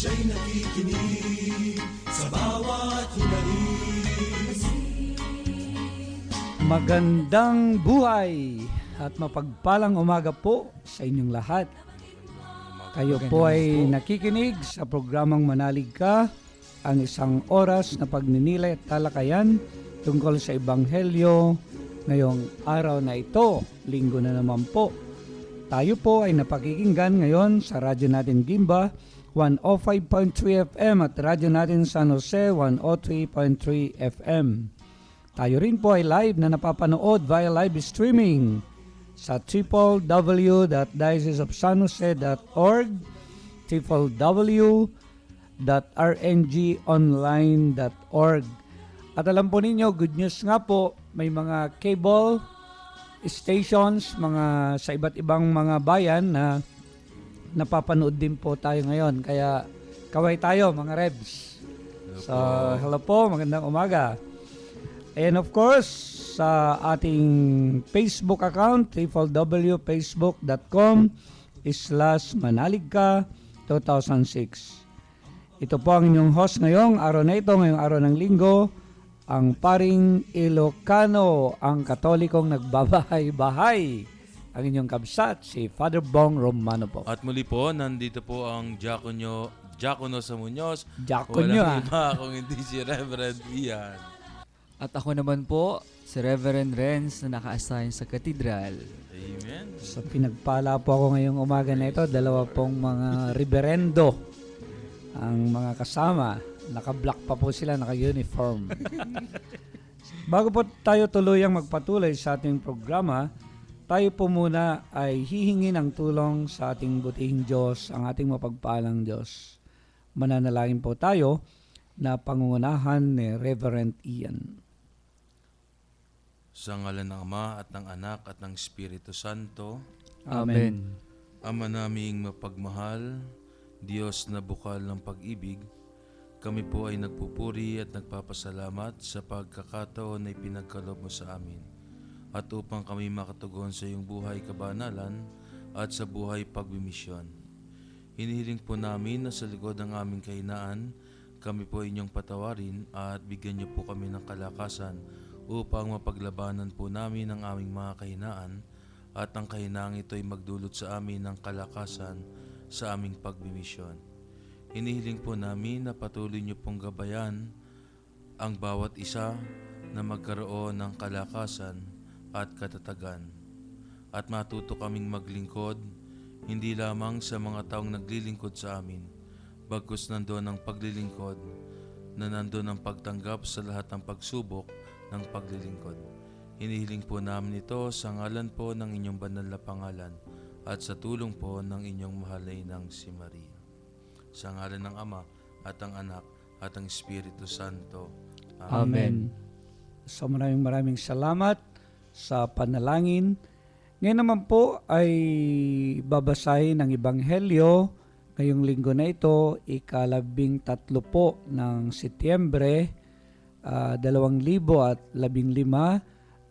Siya'y nakikinig sa bawat hinaling. Magandang buhay at mapagpalang umaga po sa inyong lahat. Kayo po ay nakikinig sa programang Manalig Ka, ang isang oras na pagninilay at talakayan tungkol sa Ebanghelyo ngayong araw na ito, linggo na naman po. Tayo po ay napakikinggan ngayon sa radyo natin Gimba 105.3 FM at radyo natin San Jose 103.3 FM. Tayo rin po ay live na napapanood via live streaming sa www.dioceseofsanjose.org, www.rngonline.org. At alam po ninyo, good news nga po, may mga cable stations mga sa iba't ibang mga bayan na napapanood din po tayo ngayon. Kaya kaway tayo mga Rebs. So, hello po, magandang umaga. And of course, sa ating Facebook account, www.facebook.com/manaligka2006. Ito po ang inyong host ngayong araw na ito, ngayong araw ng linggo, ang paring Ilocano, ang Katolikong nagbabahay-bahay, ang inyong kabsat, si Father Bong Romano po. At muli po, nandito po ang Diakono sa Muñoz. Diakonyo Walang iba kung hindi si Reverend Ian. At ako naman po, si Reverend Renz na naka-assign sa katedral. Amen. So pinagpala po ako ngayong umaga na ito, dalawa pong mga reverendo ang mga kasama. Naka-black pa po sila, naka-uniform. Bago po tayo tuluyang magpatuloy sa ating programa, tayo po muna ay hihingi ng tulong sa ating butihing Diyos, ang ating mapagpalang Diyos. Mananalangin po tayo na pangungunahan ni Reverend Ian. Sa ngalan ng Ama at ng Anak at ng Espiritu Santo. Amen. Ama naming mapagmahal, Diyos na bukal ng pag-ibig, kami po ay nagpupuri at nagpapasalamat sa pagkakataon na ipinagkaloob mo sa amin. At upang kami makatugon sa iyong buhay kabanalan at sa buhay pagbimisyon. Hinihiling po namin na sa likod ng aming kahinaan, kami po inyong patawarin at bigyan niyo po kami ng kalakasan upang mapaglabanan po namin ang aming mga kahinaan at ang kahinaang ito ay magdulot sa amin ng kalakasan sa aming pagbimisyon. Hinihiling po namin na patuloy niyo pong gabayan ang bawat isa na magkaroon ng kalakasan at katatagan at matuto kaming maglingkod hindi lamang sa mga taong naglilingkod sa amin, bagkus nandoon ang paglilingkod na nandoon ang pagtanggap sa lahat ng pagsubok ng paglilingkod. Hinihiling po namin ito sa ngalan po ng inyong banal na pangalan at sa tulong po ng inyong mahal na inang si Maria. Sa ngalan ng Ama at ng Anak at ng Espiritu Santo. Amen. So maraming salamat sa panalangin. Ngayon naman po ay babasahin ang Ebanghelyo ngayong linggo na ito, ika-13 po ng Setyembre 2015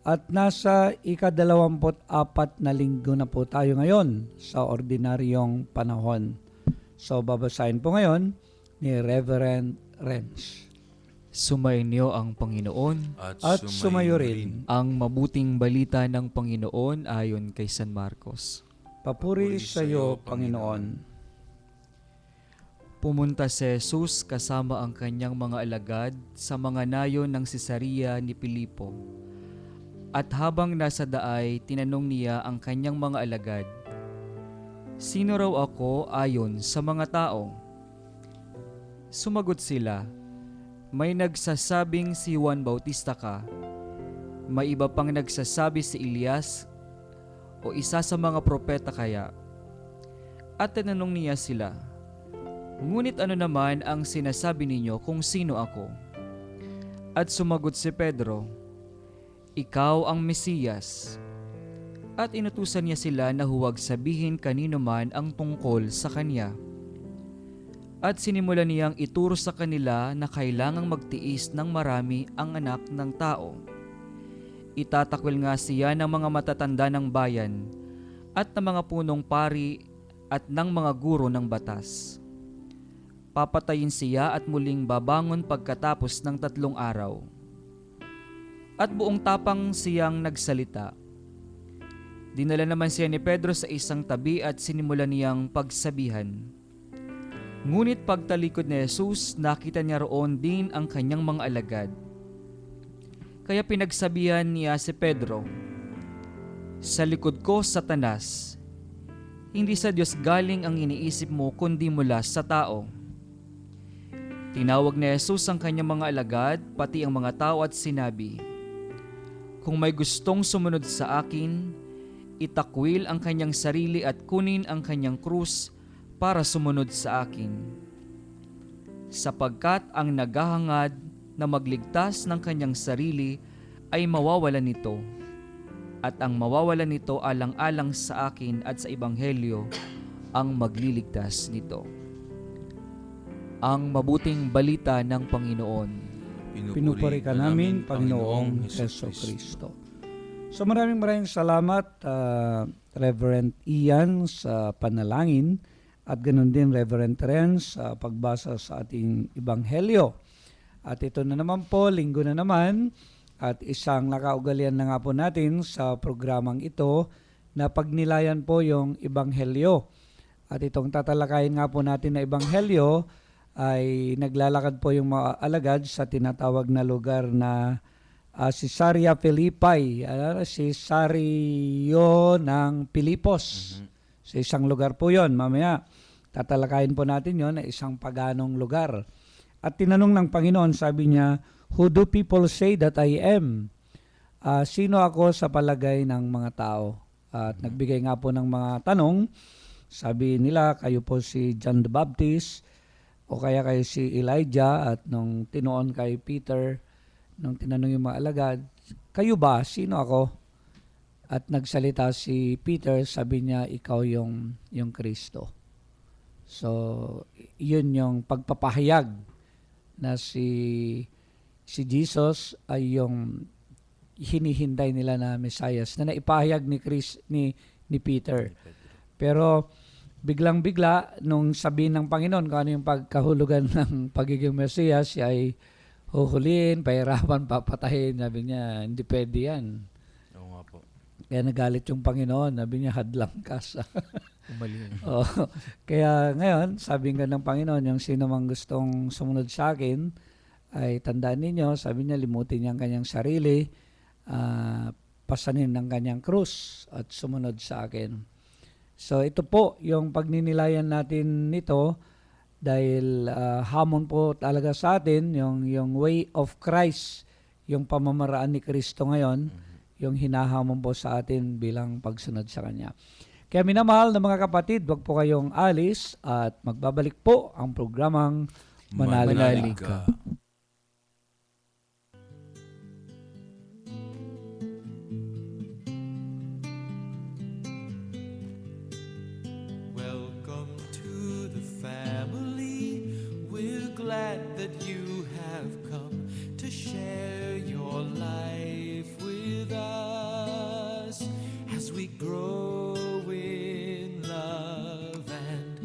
at nasa ika-24 na linggo na po tayo ngayon sa ordinaryong panahon. So babasahin po ngayon ni Reverend Renz. Sumainyo ang Panginoon. At sumayo rin. Ang mabuting balita ng Panginoon ayon kay San Marcos. Papuri sa iyo, Panginoon. Pumunta si Jesus kasama ang kanyang mga alagad sa mga nayon ng Cesarea ni Filipo. At habang nasa daay, tinanong niya ang kanyang mga alagad, "Sino raw ako ayon sa mga tao?" Sumagot sila, "May nagsasabing si Juan Bautista ka, may iba pang nagsasabi si Elias o isa sa mga propeta kaya." At tinanong niya sila, "Ngunit ano naman ang sinasabi ninyo kung sino ako?" At sumagot si Pedro, "Ikaw ang Mesiyas." At inutusan niya sila na huwag sabihin kanino man ang tungkol sa kanya. At sinimulan niyang ituro sa kanila na kailangang magtiis ng marami ang anak ng tao. Itatakwil nga siya ng mga matatanda ng bayan at ng mga punong pari at ng mga guro ng batas. papatayin siya at muling babangon pagkatapos ng 3 araw. At buong tapang siyang nagsalita. Dinala naman siya ni Pedro sa isang tabi at sinimulan niyang pagsabihan. Ngunit pagtalikod ni Jesus, nakita niya roon din ang kanyang mga alagad. Kaya pinagsabihan niya si Pedro, "Sa likod ko, Satanas, hindi sa Diyos galing ang iniisip mo kundi mula sa tao." Tinawag ni Jesus ang kanyang mga alagad, pati ang mga tao at sinabi, "Kung may gustong sumunod sa akin, itakwil ang kanyang sarili at kunin ang kanyang krus para sumunod sa akin. Sapagkat ang naghahangad na magligtas ng kanyang sarili ay mawawalan nito, at ang mawawalan nito alang-alang sa akin at sa Ebanghelyo ang magliligtas nito." Ang mabuting balita ng Panginoon. Pinupuri ka namin, Panginoong Heso Kristo. So maraming salamat, Reverend Ian, sa panalangin at ganoon din Reverend Renz sa pagbasa sa ating Ebanghelyo. At ito na naman po, linggo na naman, at isang nakaugalian na nga po natin sa programang ito na pagnilayan po yung Ebanghelyo. At itong tatalakayin nga po natin na Ebanghelyo ay naglalakad po yung mga alagad sa tinatawag na lugar na Caesarea Philippi, Cesario ng Pilipos. Sa isang lugar po yon. Mamaya, tatalakayin po natin yon na isang paganong lugar. At tinanong ng Panginoon, sabi niya, "Who do people say that I am?" Sino ako sa palagay ng mga tao? At nagbigay nga po ng mga tanong. Sabi nila, kayo po si John the Baptist, o kaya kayo si Elijah. At nung tinuon kay Peter, nung tinanong yung mga alagad, "Kayo ba? Sino ako?" At nagsalita si Peter, sabi niya, "Ikaw yung Kristo." So, yun yung pagpapahayag na si Jesus ay yung hinihinday nila na Mesias na naipahayag ni Peter. Pero biglang-bigla nung sabihin ng Panginoon kung ano yung pagkahulugan ng pagiging Mesias, siya ay huhulihin, pahirapan, papatahin. Sabi niya, hindi pwede yan. Oo nga po. Kaya nagalit yung Panginoon. Sabi niya, hadlang ka sa... Umali. Kaya ngayon, sabi nga ng Panginoon, yung sino mang gustong sumunod sa akin, ay tandaan ninyo, sabi niya, limutin niya ang kanyang sarili, pasanin ng kanyang krus at sumunod sa akin. So ito po yung pagninilayan natin nito dahil hamon po talaga sa atin yung way of Christ, yung pamamaraan ni Kristo ngayon, yung hinahamon po sa atin bilang pagsunod sa Kanya. Kaya minamahal na mga kapatid, wag po kayong alis at magbabalik po ang programang Manalig Ka. Welcome to the family. We're glad that you have come to share your life with us as we grow in love, and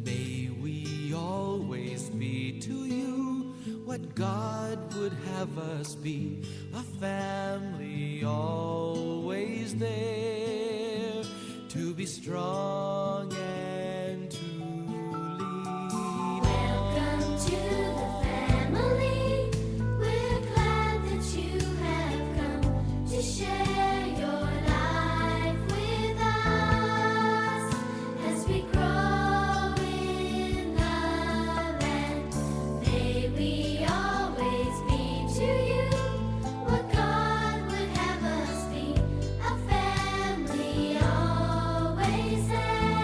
may we always be to you what God would have us be, a family always there to be strong and to lean Welcome to the family. We're glad that you have come to share your life with us as we grow in love, and may we always be to you what God would have us be, a family always there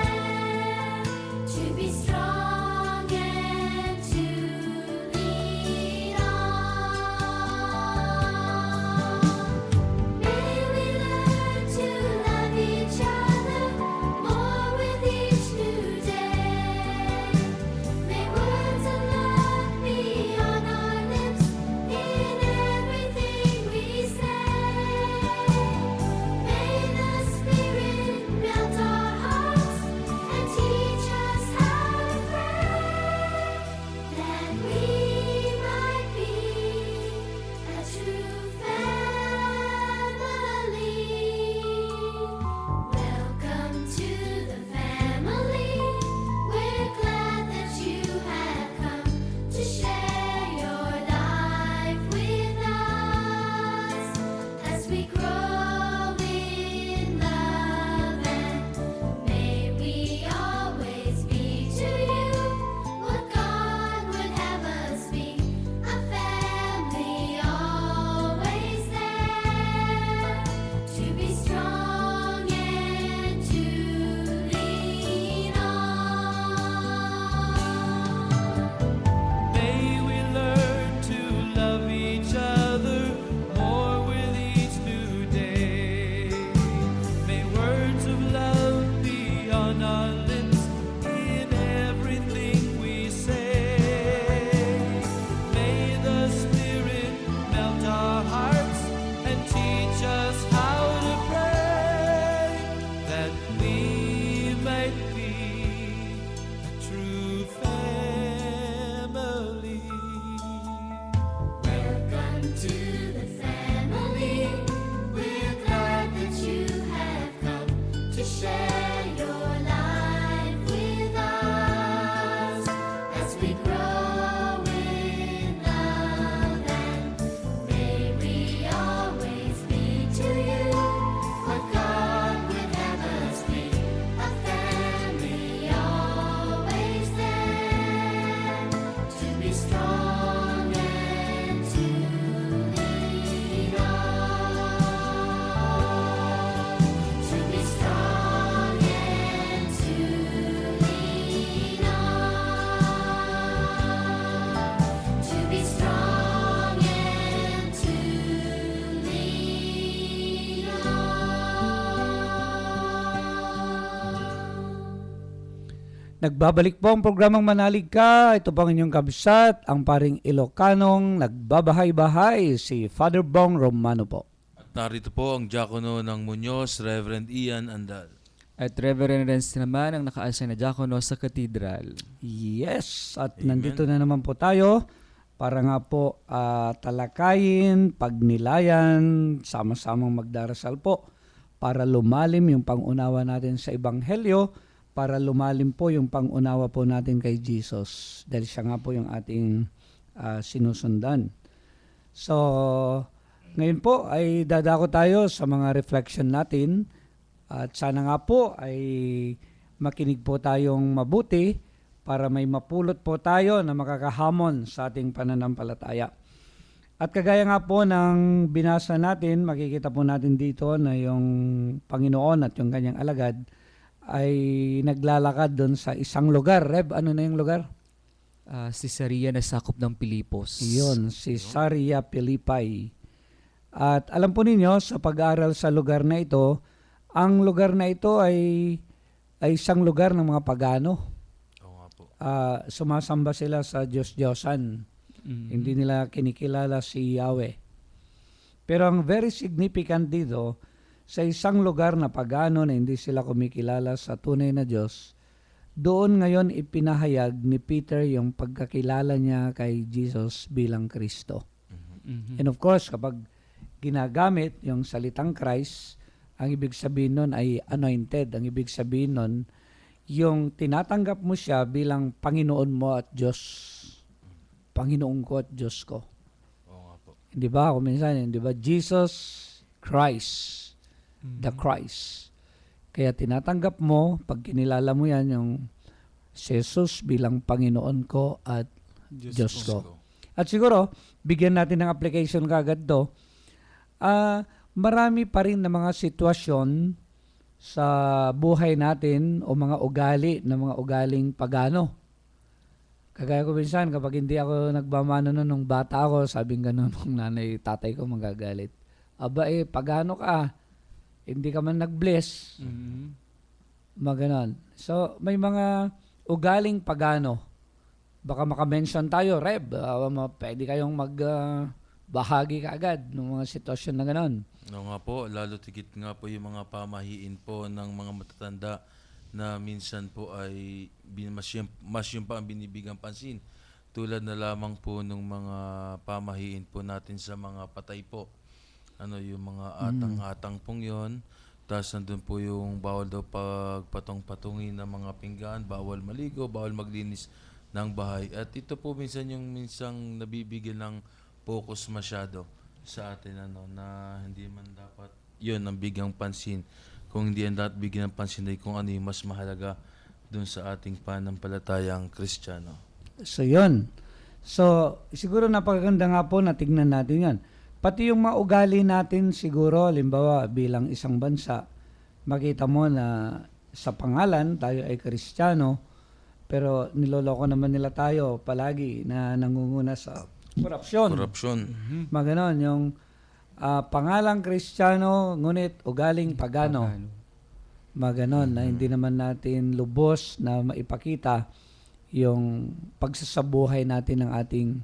to share your life with us as we grow in love, and may we always be to you what God would have us be, a family always there to be strong and to lead on, to be strong and to lead on, to be strong and to lead on. Nagbabalik po ang programang Manalig Ka. Ito po ang inyong kabsat, ang paring Ilocanong nagbabahay-bahay, si Father Bong Romano po. At narito po ang diakono ng Muñoz, Reverend Ian Andal. At Reverend Renz naman ang naka-assign na diakono sa katedral. Yes, at Amen. nandito na naman po tayo para nga po talakayin, pagnilayan, sama-samang magdarasal po para lumalim yung pangunawa natin sa Ebanghelyo, para lumalim po yung pangunawa po natin kay Jesus dahil siya nga po yung ating sinusundan. So, ngayon po ay dadako tayo sa mga reflection natin at sana nga po ay makinig po tayong mabuti para may mapulot po tayo na makakahamon sa ating pananampalataya. At kagaya nga po ng binasa natin, makikita po natin dito na yung Panginoon at yung kanyang alagad ay naglalakad doon sa isang lugar. Reb, ano na yung lugar? Caesarea na sakop ng Pilipos. Iyon, Caesarea Philippi. At alam po ninyo, sa pag-aaral sa lugar na ito, ang lugar na ito ay isang lugar ng mga pagano. Oo nga po. Sumasamba sila sa Diyos-Diyosan. Hindi nila kinikilala si Yahweh. Pero ang very significant dito, sa isang lugar na pagano na hindi sila kumikilala sa tunay na Diyos, doon ngayon ipinahayag ni Peter yung pagkakilala niya kay Jesus bilang Kristo. Mhm. And of course, kapag ginagamit yung salitang Christ, ang ibig sabihin nun ay anointed. Ang ibig sabihin nun, yung tinatanggap mo siya bilang Panginoon mo at Diyos. Panginoon ko at Diyos ko. Oo nga po. Hindi ba? Kung minsan, hindi ba? Jesus Christ. The Christ. Kaya tinatanggap mo, pag kinilala mo yan, yung si Jesus bilang Panginoon ko at Diyos ko. At siguro, bigyan natin ng application kagad to. Marami pa rin na mga sitwasyon sa buhay natin o mga ugali na mga ugaling pagano. Kagaya ko minsan, kapag hindi ako nagmamano nung bata ako, sabing gano'n ng nanay, tatay ko magagalit. Aba pagano ka? Hindi ka man nag-bless. Mhm. Mga ganon. So, may mga ugaling pagano. Baka makamention tayo, Reb. Pwede kayong magbahagi kaagad ng mga sitwasyon na ganon. Oo nga po, lalo tigit nga po yung mga pamahiin po ng mga matatanda na minsan po ay mas yung pa ang binibigang pansin. Tulad na lamang po ng mga pamahiin po natin sa mga patay po. Yung mga atang-atang pong yun. Tapos nandun po yung bawal daw pagpatong-patungin ng mga pinggan, bawal maligo, bawal maglinis ng bahay. At ito po minsan yung minsang nabibigyan ng focus masyado sa atin na hindi man dapat yun ang bigyang pansin. Kung hindi ang dapat bigyan ng pansin ay kung ano yung mas mahalaga dun sa ating panampalatayang Kristiyano. So, yun. So, siguro napakaganda nga po na tignan natin yan. Pati yung mga ugali natin siguro, halimbawa bilang isang bansa, makita mo na sa pangalan tayo ay Kristiyano, pero niloloko naman nila tayo palagi na nangunguna sa korupsyon. Korupsyon. Mga ganon, yung pangalang Kristiyano, ngunit ugaling pagano. Mga ganon, na hindi naman natin lubos na maipakita yung pagsasabuhay natin ng ating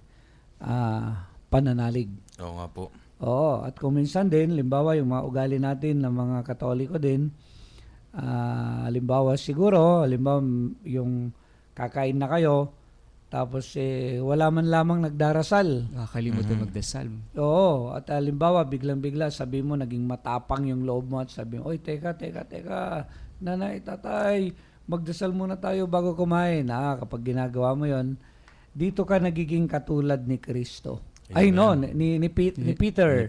pananalig. Oo nga po. Oo, at kung minsan din, limbawa yung mga ugali natin ng mga Katoliko din, limbawa siguro, limbawa yung kakain na kayo, Tapos wala man lamang nagdarasal. Nakakalimutan magdasal. Oo, at halimbawa biglang-bigla sabi mo naging matapang yung loob mo at sabi mo, oy, teka, nanay, tatay, magdasal muna tayo bago kumain. Kapag ginagawa mo yon, dito ka nagiging katulad ni Kristo. Ay no, ni Peter, Ni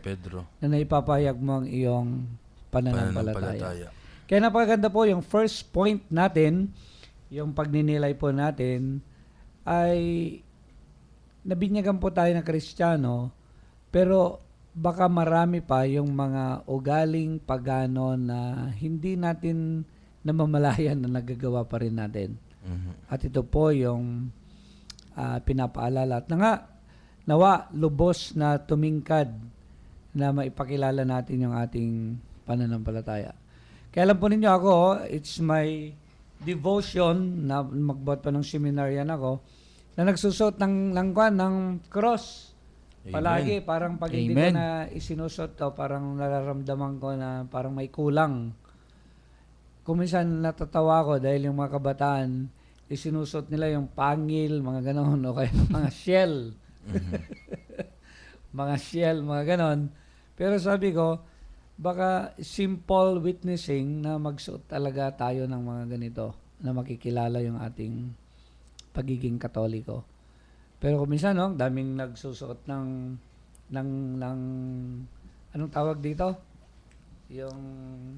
Pedro. na naipapahayag mo ang iyong pananampalataya. Pananampalataya. Kaya napakaganda po yung first point natin, yung pagninilay po natin, ay nabinyagan po tayo ng Kristiyano, pero baka marami pa yung mga ugaling pagano na hindi natin namamalayan na nagagawa pa rin natin. Mhm. At ito po yung pinapaalala. At nawa, lubos na tumingkad na maipakilala natin yung ating pananampalataya. Kaya alam po ninyo ako, it's my devotion na magbuhat pa ng seminaryan ako, na nagsusot ng cross. Amen. Palagi, parang pag hindi ko Amen. na isinusot to, parang nararamdaman ko na parang may kulang. Kung minsan natatawa ko dahil yung mga kabataan, isinusot nila yung pangil, mga ganon, o kaya mga shell. Mga shell, mga ganon. Pero sabi ko, baka simple witnessing na magsuot talaga tayo ng mga ganito na makikilala yung ating pagiging Katoliko. Pero kung minsan, no, daming nagsusuot ng anong tawag dito? Yung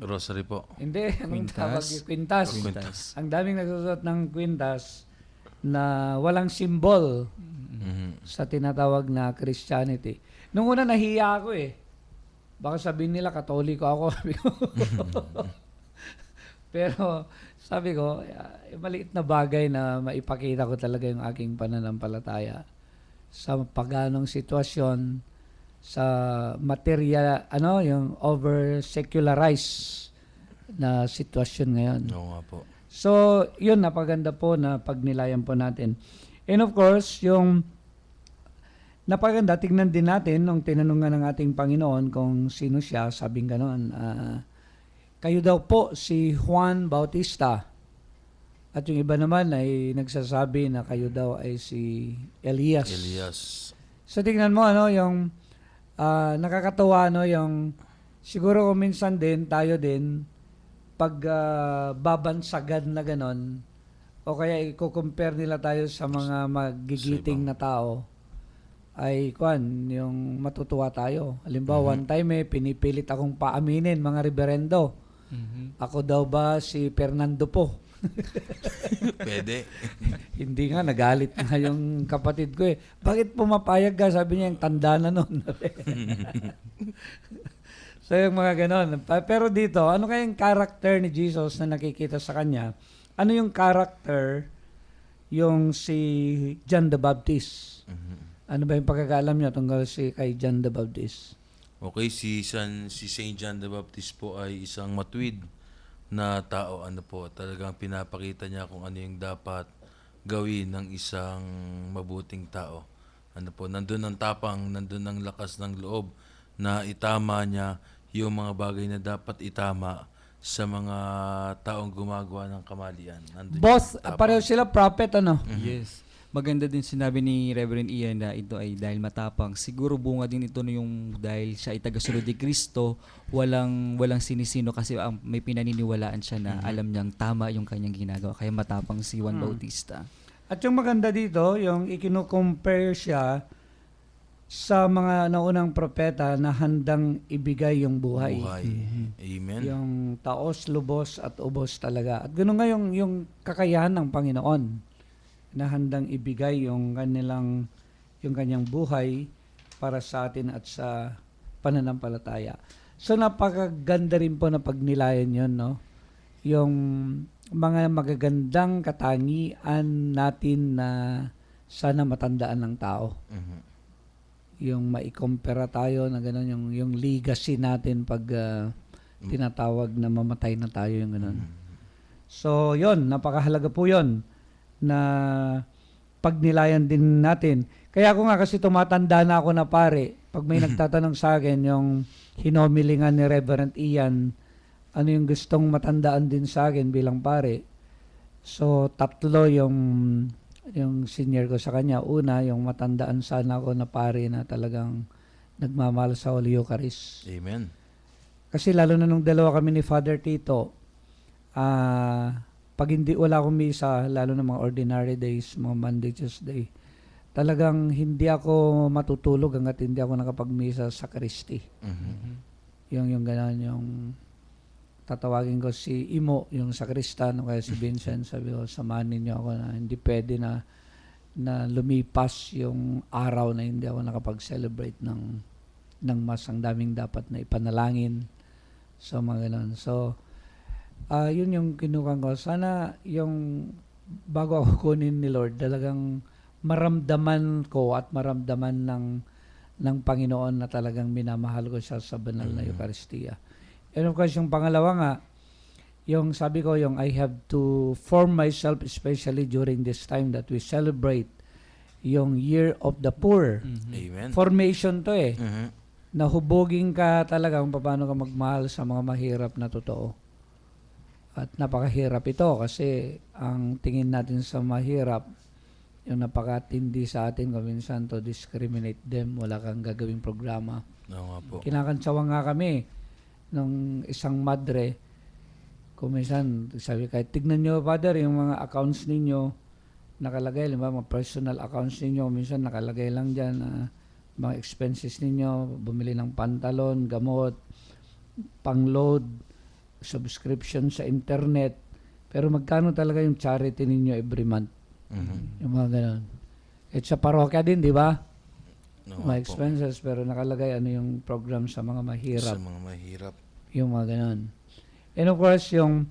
Rosary po. hindi, anong Kwintas. tawag? Kwintas. Kwintas. Ang daming nagsusuot ng kwintas na walang symbol Mhm. sa tinatawag na Christianity. Nung una nahiya ako Baka sabihin nila Katoliko ako. Sabi ko. Pero sabi ko, maliit na bagay na maipakita ko talaga yung aking pananampalataya sa paganong sitwasyon, sa material, yung over-secularized na sitwasyon ngayon. Oo nga po. So, yun, napaganda po na pagnilayan po natin. And of course, yung napaganda, tignan din natin nung tinanungan ng ating Panginoon kung sino siya, sabing gano'n, kayo daw po si Juan Bautista. At yung iba naman ay nagsasabi na kayo daw ay si Elias. Elias. So tignan mo, yung nakakatawa, yung siguro kung minsan din, tayo din, pag babansagan na gano'n, o kaya i-compare nila tayo sa mga magigiting na tao, ay yung matutuwa tayo. Halimbawa, one time pinipilit akong paaminin mga reverendo. Ako daw ba si Fernando po? Pwede. Hindi nga, nagalit nga yung kapatid ko Bakit pumapayag ka? Sabi niya, yung tanda na nun. So yung mga ganon. Pero dito, ano kayang character ni Jesus na nakikita sa kanya? Ano yung character yung si John the Baptist? Ano ba yung pagkakaalam niyo tungkol kay John the Baptist? Okay, si Saint John the Baptist po ay isang matuwid na tao. Ano po, talagang pinapakita niya kung ano yung dapat gawin ng isang mabuting tao. Ano po, nandun ang tapang, nandun ang lakas ng loob na itama niya yung mga bagay na dapat itama sa mga taong gumagawa ng kamalian. Nandun Both, yung tapang. pareho sila prophet, ano? Yes. Maganda din sinabi ni Reverend Ian na ito ay dahil matapang. Siguro bunga din ito yung dahil siya ay tagasunod ni Kristo, walang sinisino kasi may pinaniniwalaan siya na alam niyang tama yung kanyang ginagawa. Kaya matapang si Juan Bautista. At yung maganda dito, yung ikino-compare siya sa mga naunang propeta na handang ibigay yung buhay. Amen. Yung taos, lubos at ubos talaga. At ganoon nga yung kakayahan ng Panginoon na handang ibigay yung kanyang buhay para sa atin at sa pananampalataya. So napakaganda rin po na pagnilayan yun, no? Yung mga magagandang katangian natin na sana matandaan ng tao. Mhm. Yung maikumpara tayo na gano'n, yung legacy natin pag tinatawag na mamatay na tayo, yung gano'n. So, yon, napakahalaga po yon na pagnilayan din natin. Kaya ako nga kasi tumatanda na ako na pare. Pag may nagtatanong sa akin, yung hinomilingan ni Reverend Ian, ano yung gustong matandaan din sa akin bilang pare. So, 3 yung yung senior ko sa kanya. Una, yung matandaan sana ako na pare na talagang nagmamahal sa Holy Eucharist. Amen. Kasi lalo na nung dalawa kami ni Father Tito, pag hindi wala akong misa, lalo na mga ordinary days, mga Monday, Tuesday, talagang hindi ako matutulog hanggat hindi ako nakapagmisa sa Kristi. Mhm. Yung gano'n, yung tatawagin ko si Imo, yung sakristan, o kaya si Vincent, sabi ko, samahan ninyo ako na hindi pwede na lumipas yung araw na hindi ako nakapag-celebrate ng mas. Ang daming dapat na ipanalangin. So, mga ganun. So, yun yung kinukan ko. Sana yung bago ako kunin ni Lord, talagang maramdaman ko at maramdaman ng Panginoon na talagang minamahal ko siya sa banal na Eucharistia. And of course, yung pangalawa nga, yung sabi ko, yung I have to form myself, especially during this time that we celebrate yung Year of the Poor. Amen. Formation to eh. Mhm. Nahubogin ka talaga kung paano ka magmahal sa mga mahirap na totoo. At napakahirap ito kasi ang tingin natin sa mahirap, yung napakatindi sa atin kung minsan to discriminate them, wala kang gagawing programa. Oo nga po. Kinakantsawa nga kami nung isang madre, kung minsan, sabi kahit tignan nyo, Father, yung mga accounts ninyo, nakalagay, mga personal accounts ninyo, minsan nakalagay lang dyan, mga expenses ninyo, bumili ng pantalon, gamot, pang-load, subscription sa internet, pero magkano talaga yung charity ninyo every month? Mhm. Yung mga ganun. At sa parokya din, di ba? Oo Mga nga po. expenses, pero nakalagay ano yung program sa mga mahirap. Sa mga mahirap. Yung mga ganun. And of course, yung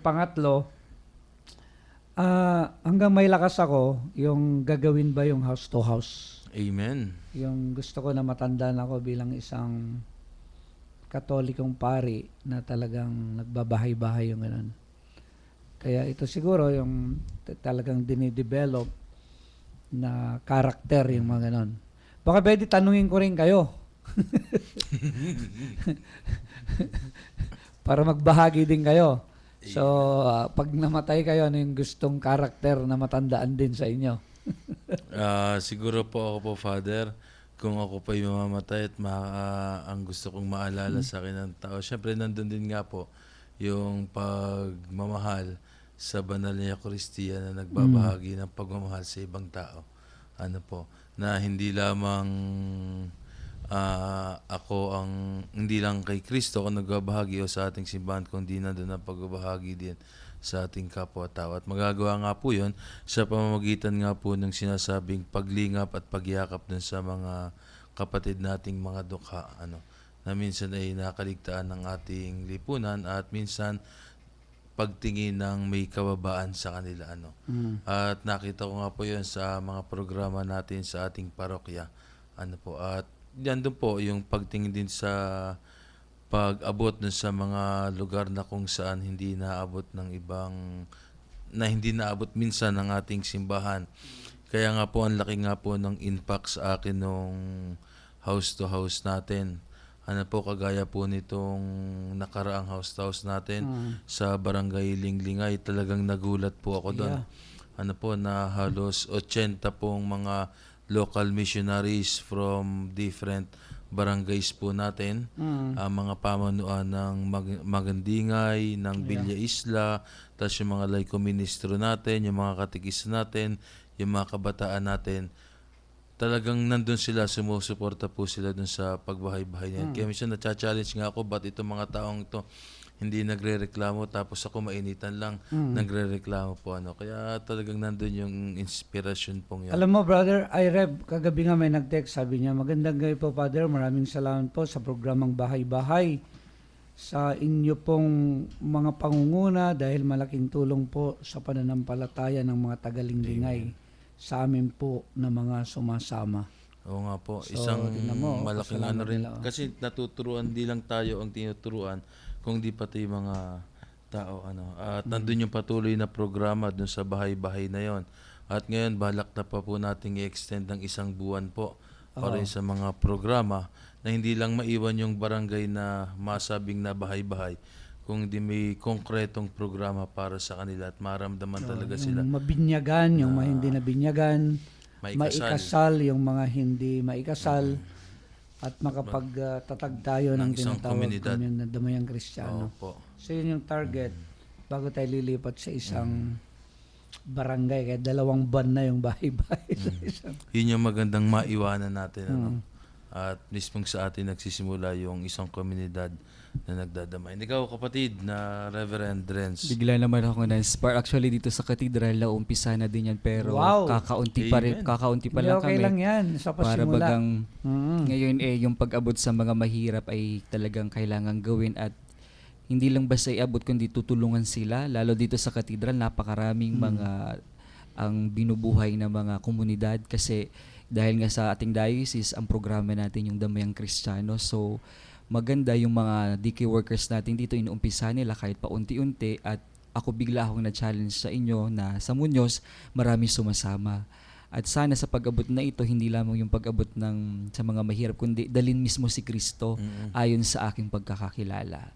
pangatlo, hanggang may lakas ako, yung gagawin ba yung house to house. Amen. Yung gusto ko na matandaan ako bilang isang katolikong pari na talagang nagbabahay-bahay yung ganun. Kaya ito siguro yung talagang dinidevelop na karakter yung mga ganun. Baka pwede tanungin ko rin kayo. Para magbahagi din kayo. So, pag namatay kayo, ano yung gustong karakter na matandaan din sa inyo? Siguro po ako po, Father, kung ako pa yung mamamatay at ang gusto kong maalala sa akin ng tao, syempre nandun din nga po yung pagmamahal sa banal na Eucharistia na nagbabahagi ng pagmamahal sa ibang tao. Ano po, na hindi lamang ako hindi lang kay Kristo ako nagbabahagi o sa ating simbahan, kundi nandun ang pagbabahagi din sa ating kapwa-tao. At magagawa nga po yun sa pamamagitan nga po ng sinasabing paglingap at pagyakap dun sa mga kapatid nating mga dukha, na minsan ay nakaligtaan ng ating lipunan at minsan pagtingin ng may kababaan sa kanila. At nakita ko nga po yun sa mga programa natin sa ating parokya. At yan doon po yung pagtingin din sa pag-abot dun sa mga lugar na kung saan hindi naabot ng ibang, na hindi naabot minsan ng ating simbahan. Kaya nga po, ang laki nga po ng impact sa akin nung house to house natin. Kagaya po nitong nakaraang house to house natin sa Barangay Linglingay, talagang nagulat po ako doon. Na halos 80 pong mga local missionaries from different barangays po natin, mga pamanuan ng Magandingay, ng Villa Isla, tapos yung mga laiko ministro natin, yung mga katikis natin, yung mga kabataan natin, talagang nandun sila, sumusuporta po sila dun sa pagbahay-bahay niyan. Kaya minsan na-challenge nga ako, ba't itong mga taong ito hindi nagre-reklamo tapos ako mainitan lang nagre-reklamo po. Kaya talagang nandun yung inspirasyon pong yun. Alam mo, brother, Rev, kagabi nga may nag-text, sabi niya, magandang gabi po, Father, maraming salamat po sa programang Bahay-Bahay, sa inyo pong mga pangunguna dahil malaking tulong po sa pananampalataya ng mga taga-Linglingay sa amin po na mga sumasama. Oo nga po, So, isang tingnan mo, malaking pasalamat rin. nila, Kasi natuturuan, di lang tayo ang tinuturuan, kung di pati yung mga tao. At nandun yung patuloy na programa dun sa bahay-bahay na yon. At ngayon, balak na pa po nating i-extend ng 1 buwan po para sa mga programa na hindi lang maiwan yung barangay na masabing na bahay-bahay, kung hindi may konkretong programa para sa kanila at maramdaman talaga sila Yung mabinyagan, yung mga hindi nabinyagan, maikasal. maikasal, yung mga hindi maikasal, at makapagtatag tayo ng Ng isang tinatawag komunidad. damayang Kristiyano. Opo. So yun yung target bago tayo lilipat sa isang barangay. Kaya 2 buwan na yung bahay-bahay sa isang. Yun yung magandang maiwanan natin. Ano? At mismong sa atin nagsisimula yung isang komunidad na nagdadamay. Ikaw, kapatid na Reverend Renz. Bigla naman ako na-inspire. Actually, dito sa katedral, umpisa na din yan. Pero Wow. kakaunti pa rin. Amen. Kakaunti pa Hindi, lang okay kami. lang yan sa Para pasimula. bagang Mm. ngayon yung pag-abot sa mga mahirap ay talagang kailangan gawin at hindi lang basta iabot kundi tutulungan sila. Lalo dito sa katedral, napakaraming mga ang binubuhay na mga komunidad kasi dahil nga sa ating diocese, ang programa natin yung Damayang Kristiyano. So, maganda yung mga DK workers natin dito, inuumpisa nila kahit paunti-unti at ako bigla akong na-challenge sa inyo na sa Muñoz, marami sumasama. At sana sa pag-abot na ito, hindi lamang yung pag-abot sa mga mahirap, kundi dalin mismo si Kristo ayon sa aking pagkakakilala.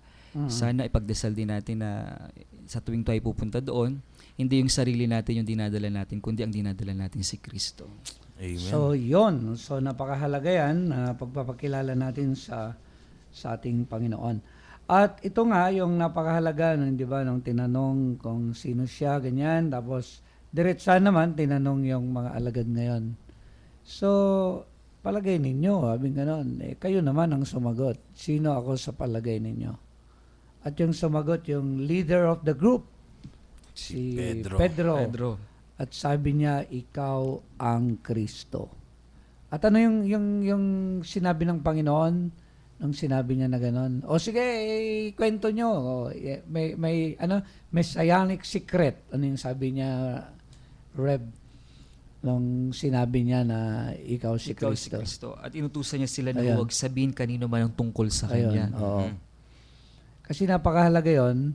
Sana ipagdasal din natin na sa tuwing tayo pupunta doon, hindi yung sarili natin yung dinadala natin, kundi ang dinadala natin si Kristo. Amen. So, yon. So, napakahalaga yan na pagpapakilala natin sa ating Panginoon. At ito nga, yung napakahalaga, di ba, nung tinanong kung sino siya, ganyan. Tapos, diretsa naman, tinanong yung mga alagad ngayon. So, palagay ninyo, abing ganon, kayo naman ang sumagot. Sino ako sa palagay ninyo? At yung sumagot, yung leader of the group, si Pedro. At sabi niya, ikaw ang Kristo. At ano yung sinabi ng Panginoon nung sinabi niya na gano'n? O sige, kwento nyo. May messianic secret. Ano yung sabi niya, Rev? Nung sinabi niya na ikaw si Ikaw si Kristo. Kristo. At inutusan niya sila na Ayun. huwag sabihin kanino man ang tungkol sa Ayun, Kanya. oo. Kasi napakahalaga yon,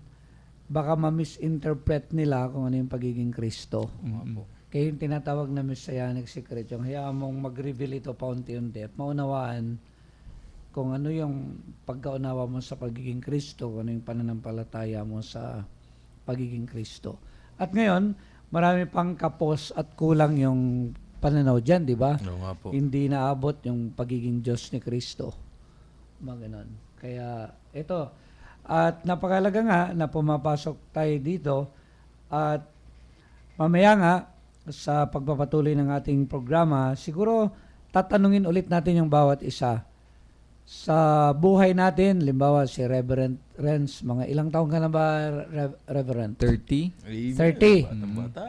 baka ma-misinterpret nila kung ano yung pagiging Kristo. Kaya yung tinatawag na messianic secret, yung hayaan mong mag-reveal ito paunti-unti at maunawaan kung ano yung pagkaunawa mo sa pagiging Kristo, kung ano yung pananampalataya mo sa pagiging Kristo. At ngayon, marami pang kapos at kulang yung pananaw dyan, di ba? Oo nga po. Hindi naabot yung pagiging Diyos ni Kristo. Mga ganon. Kaya ito, at napakalaga nga na pumapasok tayo dito at mamaya nga sa pagpapatuloy ng ating programa, siguro tatanungin ulit natin yung bawat isa. Sa buhay natin, limbawa si Reverend Renz, mga ilang taon ka na ba, Reverend? 30? 30.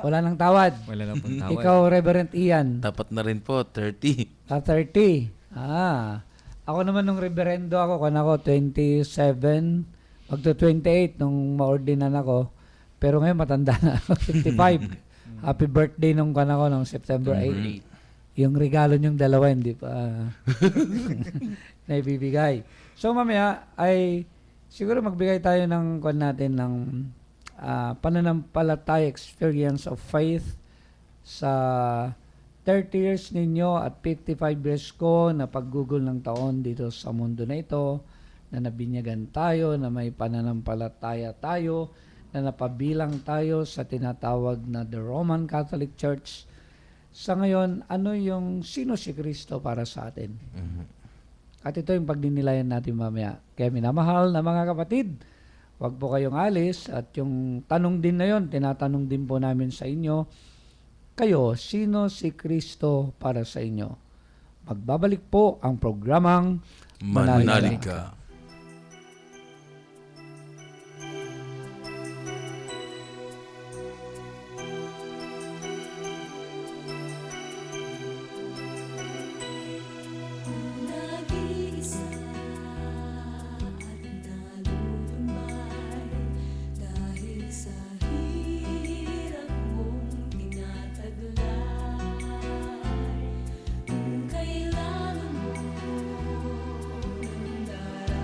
Wala nang tawad. Wala na pong tawad. Ikaw, Reverend Ian, Tapat na rin po, 30. 30. Ako naman nung reverendo ako, 27, magto 28 nung ma-ordinan ako. Pero ngayon matanda na ako, 55. Happy birthday nung ako nung September 8. Yung regalo niyong dalawa hindi pa naibibigay. So mamaya ay siguro magbigay tayo ng natin ng pananampalataya experience of faith sa 30 years ninyo at 55 years ko na paggugol ng taon dito sa mundo na ito, na nabinyagan tayo, na may pananampalataya tayo, na napabilang tayo sa tinatawag na the Roman Catholic Church. Sa ngayon, ano yung sino si Kristo para sa atin? At ito yung pagdinilayan natin mamaya. Kaya minamahal na mga kapatid, huwag po kayong alis. At yung tanong din na yun, tinatanong din po namin sa inyo, kayo, sino si Kristo para sa inyo? Magbabalik po ang programang Manalig ka. Nag-iisa at nalulumay dahil sa hirap mong tinataglay. Kung kailangan mo ng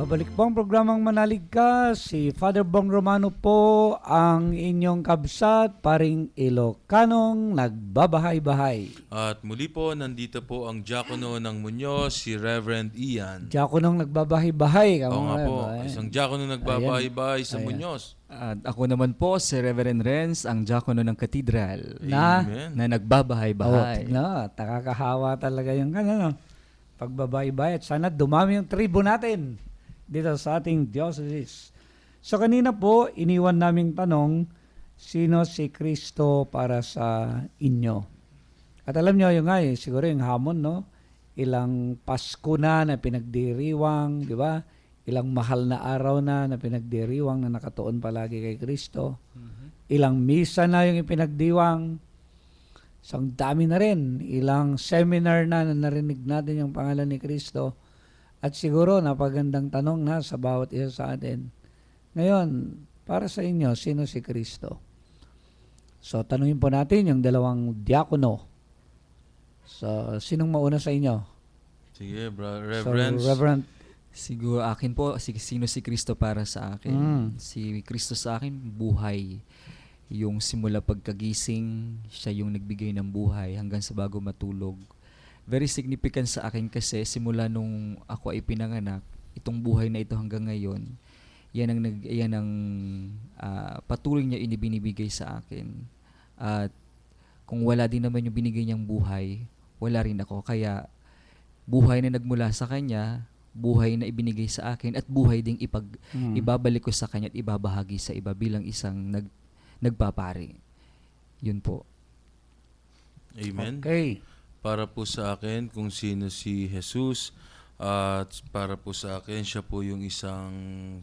Babalik po ang programang Manalig Ka. Si Father Bong Romano po ang inyong kabsat, paring Ilocanong nagbabahay-bahay. At muli po, nandito po ang diakono ng Muñoz, si Reverend Ian. Diakonong nagbabahay-bahay. Oo nga po, Ayan. isang diakono nagbabahay-bahay sa Ayan. Muñoz. At ako naman po si Reverend Renz, ang diakono ng katedral Amen. na Oh, nagbabahay-bahay. tignan, nakakahawa talaga yung no? Pagbabahay-bahay. At sana dumami yung tribo natin dito sa ating diocese. So kanina po, iniwan naming tanong, sino si Kristo para sa inyo? At alam nyo, yung nga siguro yung hamon, no? Ilang Pasko na pinagdiriwang, di ba? Ilang mahal na araw na pinagdiriwang na nakatuon palagi kay Kristo. Ilang misa na yung ipinagdiwang. So, ang dami na rin. Ilang seminar na narinig natin yung pangalan ni Kristo. At siguro, napagandang tanong na sa bawat isa sa atin. Ngayon, para sa inyo, sino si Kristo? So, tanungin po natin yung dalawang diakono. So, sinong mauna sa inyo? Sige, So, Reverend. Reverend. Siguro akin po, sino si Kristo para sa akin? Si Kristo sa akin, buhay. Yung simula pagkagising, siya yung nagbigay ng buhay hanggang sa bago matulog. Very significant sa akin kasi simula nung ako ay pinanganak, itong buhay na ito hanggang ngayon, yan ang patuloy niya binibigay sa akin. At kung wala din naman yung binigay niyang buhay, wala rin ako. Kaya buhay na nagmula sa kanya, buhay na ibinigay sa akin, at buhay ding ibabalik ko sa kanya at ibabahagi sa iba bilang isang nagpapari. Yun po. Amen. Okay. Para po sa akin, kung sino si Jesus, at para po sa akin, siya po yung isang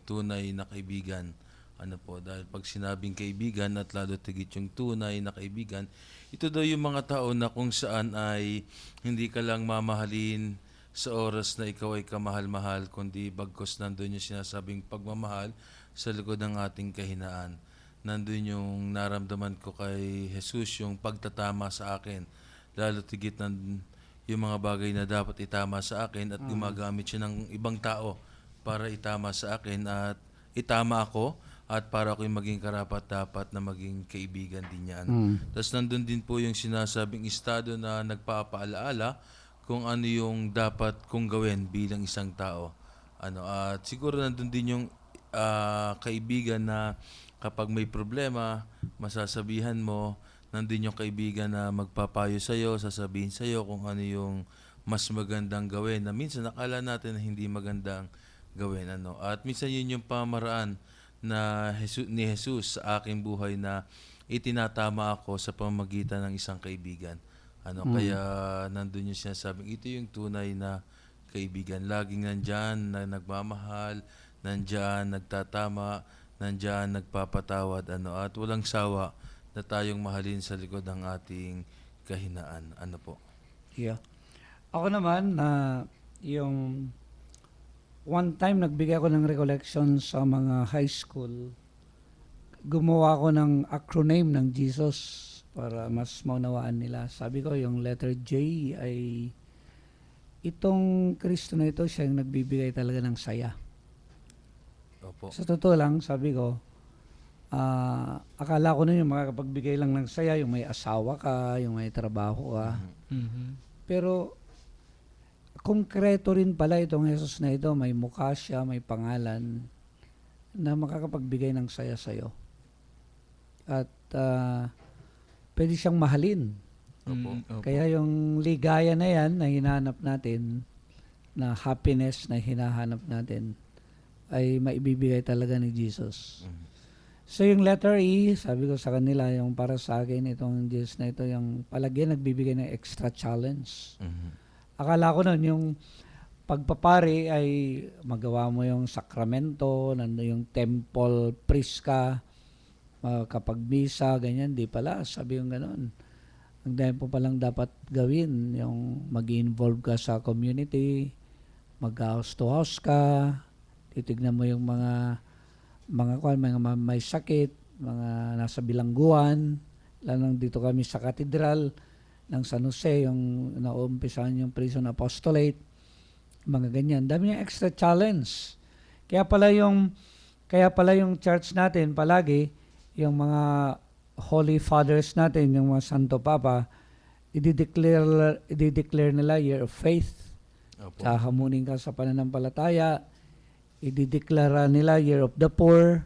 tunay na kaibigan. Ano po, dahil pag sinabing kaibigan at lalo tigit yung tunay na kaibigan, ito daw yung mga tao na kung saan ay hindi ka lang mamahalin sa oras na ikaw ay kamahal-mahal, kundi bagkos nandun yung sinasabing pagmamahal sa likod ng ating kahinaan. Nandun yung naramdaman ko kay Jesus, yung pagtatama sa akin. Lalo tigit yung mga bagay na dapat itama sa akin at gumagamit siya ng ibang tao para itama sa akin at itama ako at para ako'y maging karapat-dapat na maging kaibigan din niya. Tapos nandun din po yung sinasabing estado na nagpapaalaala kung ano yung dapat kong gawin bilang isang tao. At siguro nandun din yung kaibigan na kapag may problema, masasabihan mo, nandun yung kaibigan na magpapayo sa'yo, sasabihin sa'yo kung ano yung mas magandang gawin na minsan nakala natin na hindi magandang gawin. At minsan yun yung pamaraan na ni Jesus sa aking buhay na itinatama ako sa pamamagitan ng isang kaibigan. Kaya nandun yung sinasabing, ito yung tunay na kaibigan. Laging nandyan na nagmamahal, nandyan nagtatama, nandyan nagpapatawad, at walang sawa na tayong mahalin sa likod ng ating kahinaan. Ano po? Yeah. Ako naman, yung one time nagbigay ako ng recollection sa mga high school, gumawa ako ng acronym ng Jesus para mas maunawaan nila. Sabi ko, yung letter J ay itong Kristo na ito, siya yung nagbibigay talaga ng saya. Opo. Sa totoo lang, sabi ko, akala ko na yung makakapagbigay lang ng saya, yung may asawa ka, yung may trabaho ka. Pero, konkreto rin pala itong Jesus na ito, may mukha siya, may pangalan, na makakapagbigay ng saya sa'yo. At, pwede siyang mahalin. Opo. Kaya yung ligaya na yan na hinahanap natin, na happiness na hinahanap natin, ay maibibigay talaga ni Jesus. So yung letter E, sabi ko sa kanila, yung para sa akin, itong Jesus na ito, yung palagi nagbibigay ng extra challenge. Akala ko nun, yung pagpapari ay magawa mo yung sakramento, yung temple priest ka, kapag misa, ganyan, di pala, sabi yung gano'n. Ang dahil po palang dapat gawin, yung mag-involve ka sa community, mag-house to house ka, titignan mo yung mga may sakit, mga nasa bilangguan, lalo dito kami sa katedral ng San Jose, yung naumpisahan yung prison apostolate, mga ganyan. Dami yung extra challenge. Kaya pala yung church natin palagi, yung mga Holy Fathers natin, yung mga Santo Papa, i-declare nila year of faith. Opo. Hahamunin ka sa pananampalataya. I-declare nila year of the poor.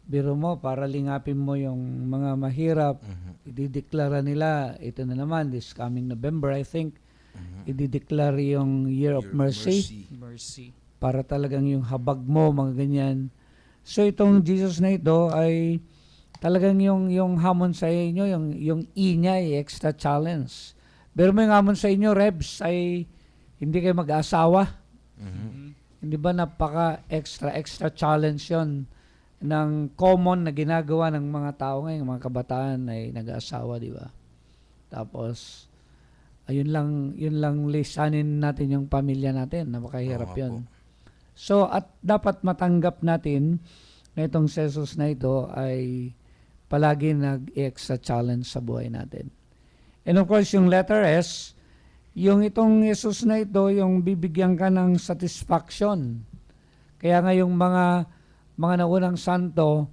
Biro mo, para lingapin mo yung mga mahirap. I-declare nila, ito na naman, this coming November, I think, i-declare yung year of mercy. Mercy. Para talagang yung habag mo, mga ganyan. So itong Jesus na ito ay talagang yung hamon sa inyo, yung E niya ay extra challenge. Pero may hamon sa inyo, Rebs, ay hindi kayo mag-asawa. Hindi ba napaka extra challenge yon ng common na ginagawa ng mga tao ngayon, mga kabataan ay nag-aasawa, di ba? Tapos, yun lang lisanin natin yung pamilya natin, napakahirap Oo nga yun. po. So, at dapat matanggap natin na itong Jesus na ito ay palagi nag-extra challenge sa buhay natin. And of course, yung letter S, yung itong Jesus na ito, yung bibigyan ka ng satisfaction. Kaya nga yung mga naunang santo,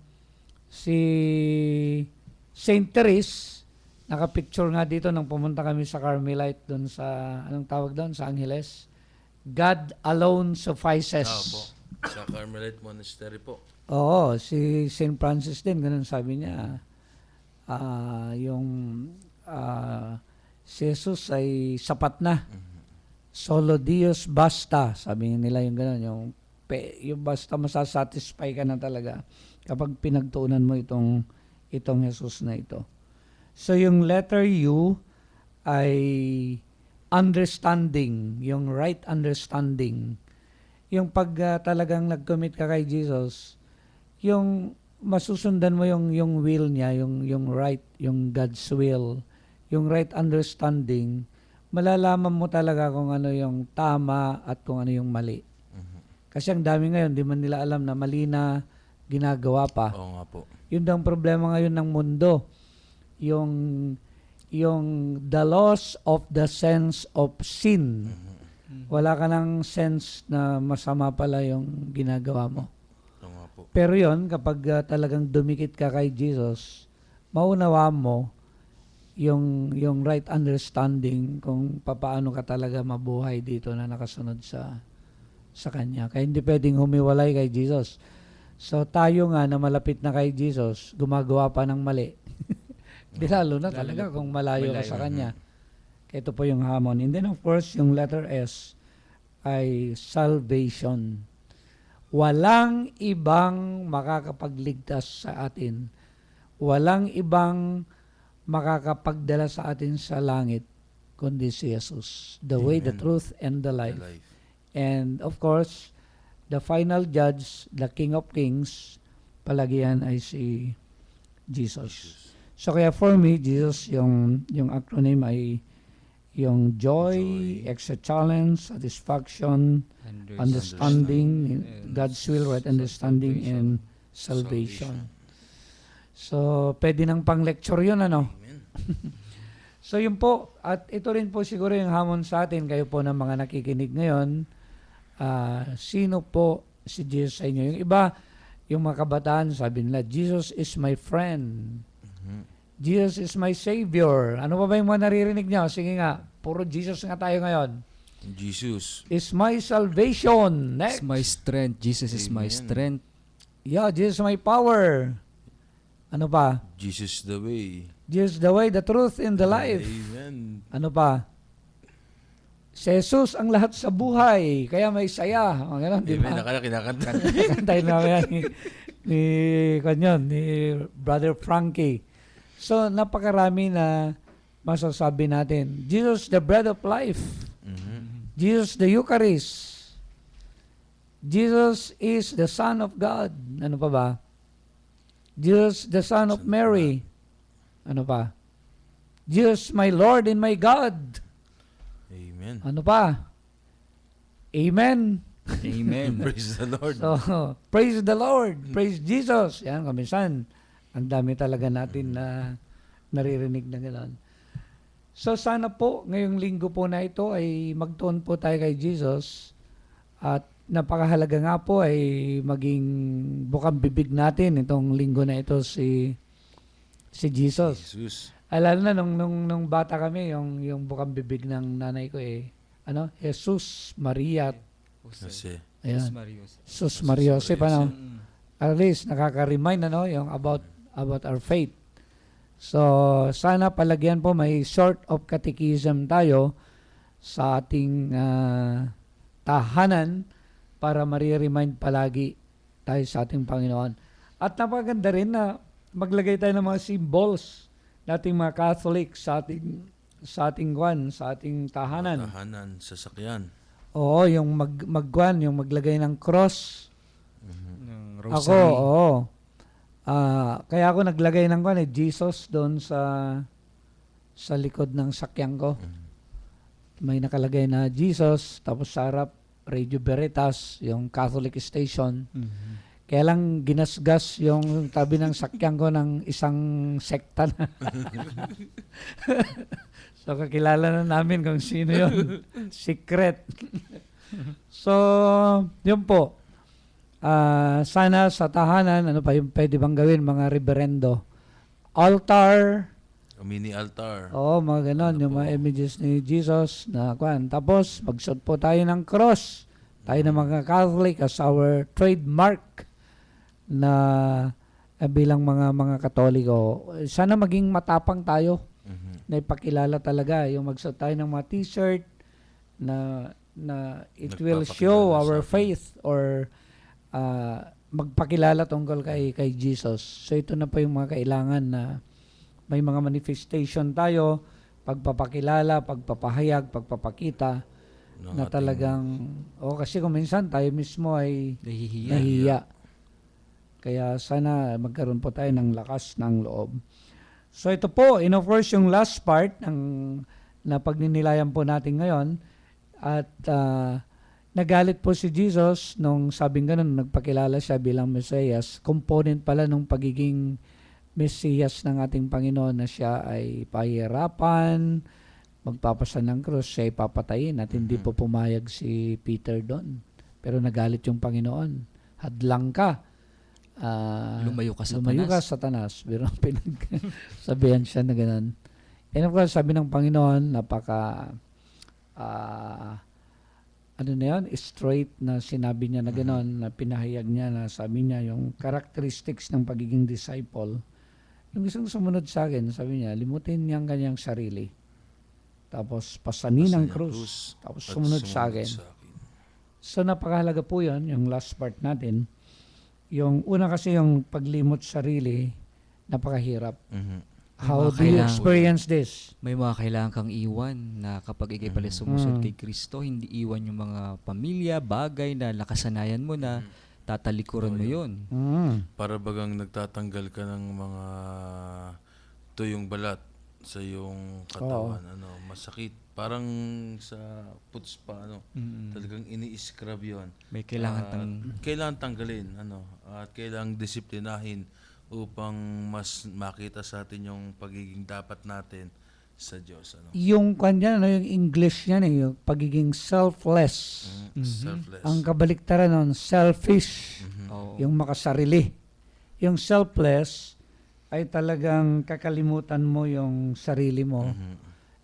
si Saint Therese, nakapicture nga dito nang pumunta kami sa Carmelite doon sa, anong tawag doon, sa Angeles. God alone suffices. Opo. Sa Carmelite Monastery po. Oo, si St. Francis din, ganun sabi niya. Si Jesus ay sapat na. Solo Dios basta, sabi nila yung ganun. Yung basta masasatisfy ka na talaga kapag pinagtuunan mo itong Jesus na ito. So yung letter U ay understanding, yung right understanding. Yung pag talagang nag-commit ka kay Jesus, yung masusundan mo yung will niya, yung right, yung God's will, yung right understanding, malalaman mo talaga kung ano yung tama at kung ano yung mali. Kasi ang dami ngayon, di man nila alam na mali na ginagawa pa. Oo nga po. Yun daw ang problema ngayon ng mundo. Yung the loss of the sense of sin. Wala ka ng sense na masama pala yung ginagawa mo. Oo nga po. Pero yon kapag talagang dumikit ka kay Jesus, maunawa mo yung right understanding kung paano ka talaga mabuhay dito na nakasunod sa Kanya. Kaya hindi pwedeng humiwalay kay Jesus. So tayo nga na malapit na kay Jesus, gumagawa pa ng mali. Di lalo na talaga kung malayo ka sa Kanya. Kaya ito po yung hamon. And then of course, yung letter S ay salvation. Walang ibang makakapagligtas sa atin. Walang ibang makakapagdala sa atin sa langit kundi si Jesus. The way, the Amen. truth, and the The life. life. And of course, the final judge, the King of Kings, palagihan ay si Jesus. So kaya for me, Jesus, yung acronym ay yung joy, extra challenge, satisfaction, understanding, God's will, right understanding, and salvation. So, pwede nang pang-lecture yun, ano? Amen. So, yun po. At ito rin po siguro yung hamon sa atin, kayo po ng mga nakikinig ngayon. Sino po si Jesus sa inyo? Yung iba, yung mga kabataan, sabi nila, Jesus is my friend. Jesus is my Savior. Ano pa ba yung mga naririnig niyo? Sige nga, puro Jesus nga tayo ngayon. Jesus. Is my salvation. It's Next. my strength. Jesus is my Amen. strength. Yeah, Jesus is my power. Ano pa? Jesus the way. Jesus the way, the truth, and the life. Amen. Ano pa? Si Jesus ang lahat sa buhay, kaya may saya. O, ganun, di Amen. ba? Nakala kinakanta. Kantayin namin yan ni Brother Frankie. So, napakarami na masasabi natin. Jesus, the bread of life. Jesus, the Eucharist. Jesus is the Son of God. Ano pa ba? Jesus, the Son of Mary. Ano pa? Jesus, my Lord and my God. Amen. Ano pa? Amen. Amen. Praise the Lord. So, praise the Lord. Praise Jesus. Yan, kamisan. Ang dami talaga natin na naririnig na gano'n. So, sana po, ngayong linggo po na ito ay magtuon po tayo kay Jesus at napakahalaga nga po ay maging bukang bibig natin itong linggo na ito si Jesus. Jesus. Lalo na nung bata kami, yung bukang bibig ng nanay ko Jesus, Maria, Kasi, ayan. Marios. Jesus, Maria, Joseph, Mm. At least nakaka-remind yung about our faith. So sana palagyan po may sort of catechism tayo sa ating tahanan para ma-remind palagi tayo sa ating Panginoon. At napaganda rin na maglagay tayo ng mga symbols nating mga Catholic sa ating tahanan. tahanan, sasakyan. Oo, yung yung maglagay ng cross. Ng Ako, rosary. oo. Kaya ako naglagay ng Jesus doon sa likod ng sakyan ko. May nakalagay na Jesus, tapos sa harap, Radio Veritas, yung Catholic station. Mhm. Kaya lang ginasgas yung tabi ng sakyan ko ng isang sekta na. So kakilala na namin kung sino yun. Secret. So, yun po. Sana sa tahanan, ano pa yung pwede bang gawin, mga reverendo? Altar, Mini altar. mga ganon, Ano yung po? mga images ni Jesus na kuan. Tapos, magsuot po tayo ng cross. Tayo ng mga Catholic as our trademark na bilang mga Katoliko. Sana maging matapang tayo Mhm. na ipakilala talaga. Yung magsuot tayo ng mga t-shirt na it will Nagpapakilala show sa our atin. faith or magpakilala tungkol kay Jesus. So ito na po yung mga kailangan na may mga manifestation tayo, pagpapakilala, pagpapahayag, pagpapakita Ng na ating- talagang kasi kung minsan tayo mismo ay Nahihiya. nahiya. Kaya sana magkaroon po tayo ng lakas ng loob. So ito po, of course, yung last part na pagninilayan po natin ngayon. At nagalit po si Jesus nung sabing ganun, nagpakilala siya bilang Mesiyas. Component pala nung pagiging Mesiyas ng ating Panginoon na siya ay pahirapan, magpapasan ng krus, siya ay papatayin at hindi po pumayag si Peter doon. Pero nagalit yung Panginoon. Hadlang ka. Lumayo ka, Satanas. Lumayo ka, Satanas. Pero sabihan siya na ganun. And of course, sabi ng Panginoon, napaka straight na sinabi niya na gano'n, na pinahayag niya na sabi niya yung characteristics ng pagiging disciple. Yung isang sumunod sa akin, sabi niya, limutin niya ang kanyang sarili. Tapos pasanin ang krus. Tapos At sumunod sa akin. So napakahalaga po yun, yung last part natin. Yung una kasi yung paglimot sarili, napakahirap. Mhm. How mga do you kailangan- experience this? May mga kailangan kang iwan na kapag ikay pala sumusunod kay Kristo, hindi iwan yung mga pamilya, bagay na nakasanayan mo na tatalikuran mo yun. Para bagang nagtatanggal ka ng mga tuyong balat sa iyong katawan. Masakit. Parang sa puts pa, talagang ini-scrub yun. May kailangan Kailangan tanggalin, at kailangan disiplinahin upang mas makita sa atin yung pagiging dapat natin sa Diyos. Yung kanya, yung English yan yung pagiging selfless. Selfless. Ang kabaliktaran nun, selfish. Oo. Yung makasarili. Yung selfless ay talagang kakalimutan mo yung sarili mo.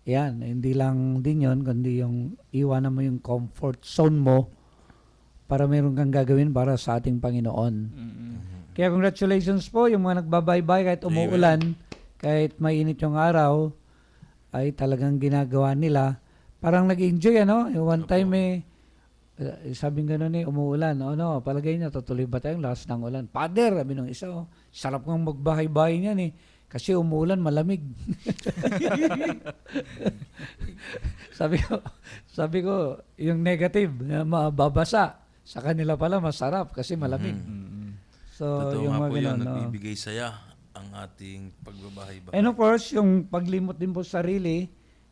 Yan, hindi lang din yun, kundi yung iwanan mo yung comfort zone mo para meron kang gagawin para sa ating Panginoon. Kaya congratulations po yung mga nagbabaybay kahit umuulan, kahit mainit yung araw, ay talagang ginagawa nila. Parang nag-enjoy, Yung one time sabing gano'n umuulan. Palagay niya, tutuloy ba tayong lakas ng ulan? Pader, sabi nung isa, sarap ng magbahay-bahay niyan kasi umuulan, malamig. sabi ko, yung negative, na mababasa. Sa kanila pala, masarap kasi malamig. So, Totoo yung nga mga po yun, ganun, nagbibigay saya ang ating pagbabahay-bahay. And of course, yung paglimot din po sa sarili,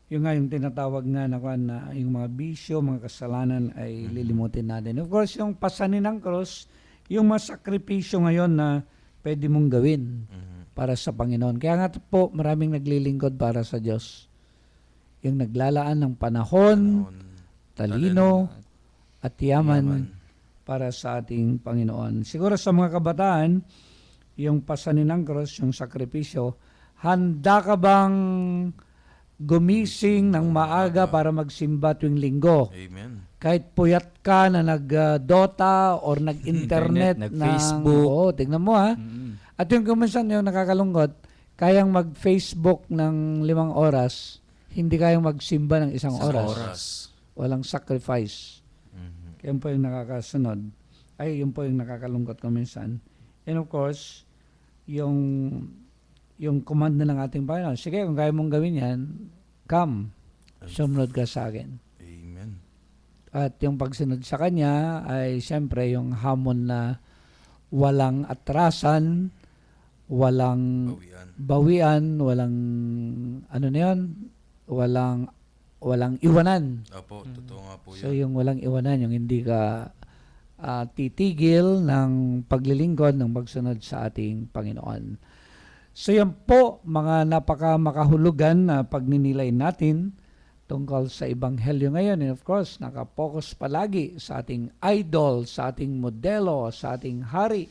yung nga yung tinatawag na yung mga bisyo, mga kasalanan ay lilimutin natin. Of course, yung pasanin ng cross, yung mga sakripisyo ngayon na pwede mong gawin para sa Panginoon. Kaya nga po, maraming naglilingkod para sa Diyos. Yung naglalaan ng panahon, talino, at yaman para sa ating Panginoon. Siguro sa mga kabataan, yung pasanin ng cross, yung sakripisyo, handa ka bang gumising ng maaga para magsimba tuwing linggo? Amen. Kahit puyat ka na nag-Dota or nag-internet, Internet, nag-Facebook. Oo, tignan mo ha. Mm. At yung kuminsan yung nakakalungkot, kayang mag-Facebook ng 5 oras, hindi kayang magsimba ng 1 oras. Walang sacrifice. Mhm. Yan po yung nakakasunod. Ay, yun po yung nakakalungkot kuminsan. And of course, yung command na ng ating Panginoon, sige, kung kaya mong gawin yan, come, sumunod ka sa akin. Amen. At yung pagsunod sa Kanya ay siyempre yung hamon na walang atrasan, walang bawian, walang ano na yun, walang iwanan. Opo, totoo nga po So yan. yung walang iwanan, yung hindi ka titigil ng paglilingkod, ng pagsunod sa ating Panginoon. So yan po mga makahulugan na pagninilay natin tungkol sa Ebanghelyo ngayon. And of course, nakapokus palagi sa ating idol, sa ating modelo, sa ating hari,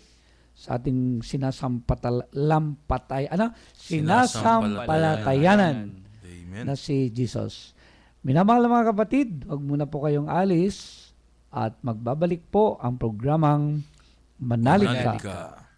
sa ating sinasampalatayanan Amen. na si Jesus. Minamahal na mga kapatid, huwag muna po kayong alis at magbabalik po ang programang Manalig Ka. Manalig ka.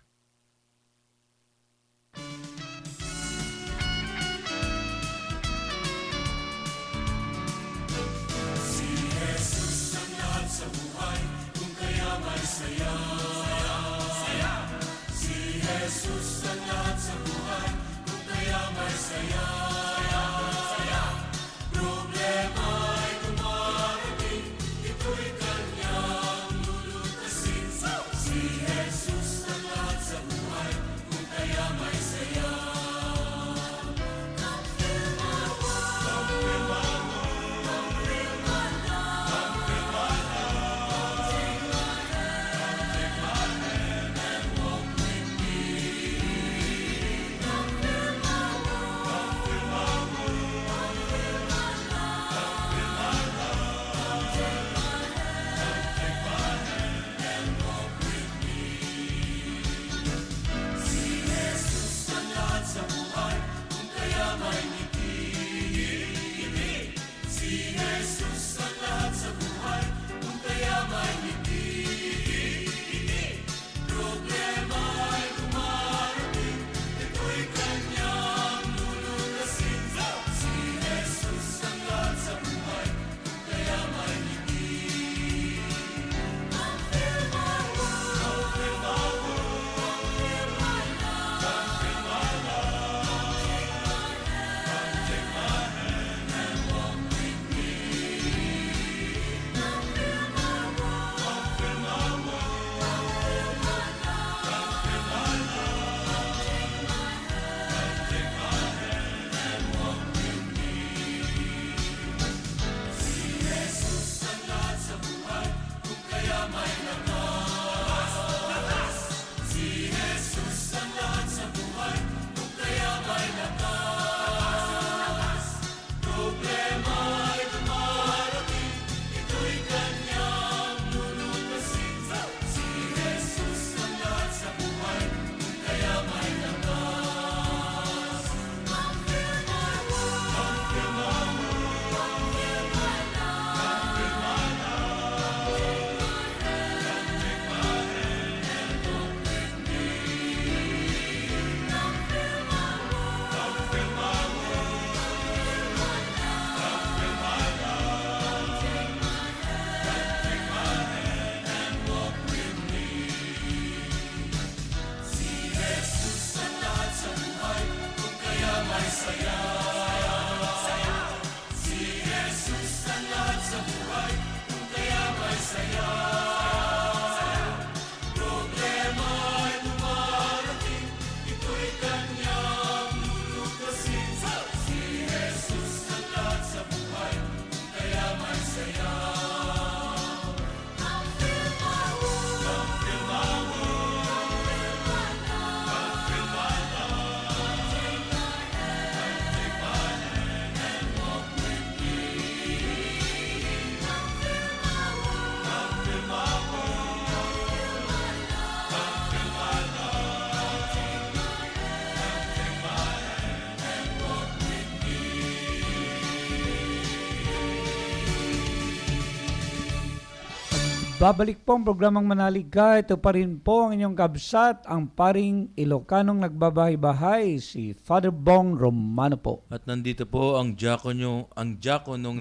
Nagbabalik po ang programang Manalig Ka. Ito pa rin po ang inyong kabsat, ang paring Ilocanong nagbabahay-bahay, si Father Bong Romano po. At nandito po ang diakonong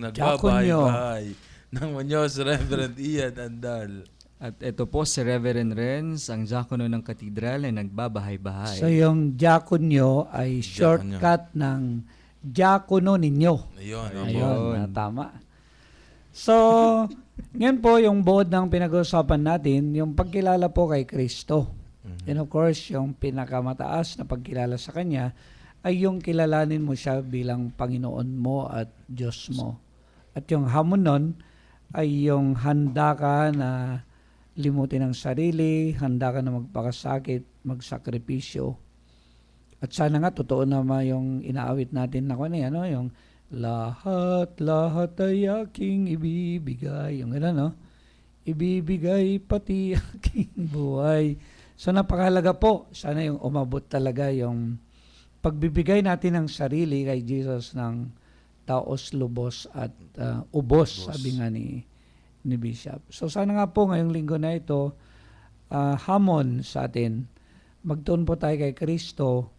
nagbabahay-bahay ng Muñoz, Reverend Ian Andal. At ito po si Reverend Renz, ang diakono ng katedral na nagbabahay-bahay. So yung diakonyo ay shortcut ng diakono ninyo. Ayun. Ayun, tama. So, ngayon po yung buod ng pinag-uusapan natin, yung pagkilala po kay Kristo. And of course, yung pinakamataas na pagkilala sa Kanya ay yung kilalanin mo siya bilang Panginoon mo at Diyos mo. At yung hamon nun ay yung handa ka na limutin ang sarili, handa ka na magpakasakit, magsakripisyo. At sana nga, totoo naman yung inaawit natin na yung lahat ay aking ibibigay. Yung gano'n, no? Ibibigay pati aking buhay. So napakahalaga po. Sana yung umabot talaga yung pagbibigay natin ng sarili kay Jesus ng taos, lubos at ubos, sabi nga ni Bishop. So sana nga po ngayong linggo na ito, hamon sa atin. Magtuon po tayo kay Kristo.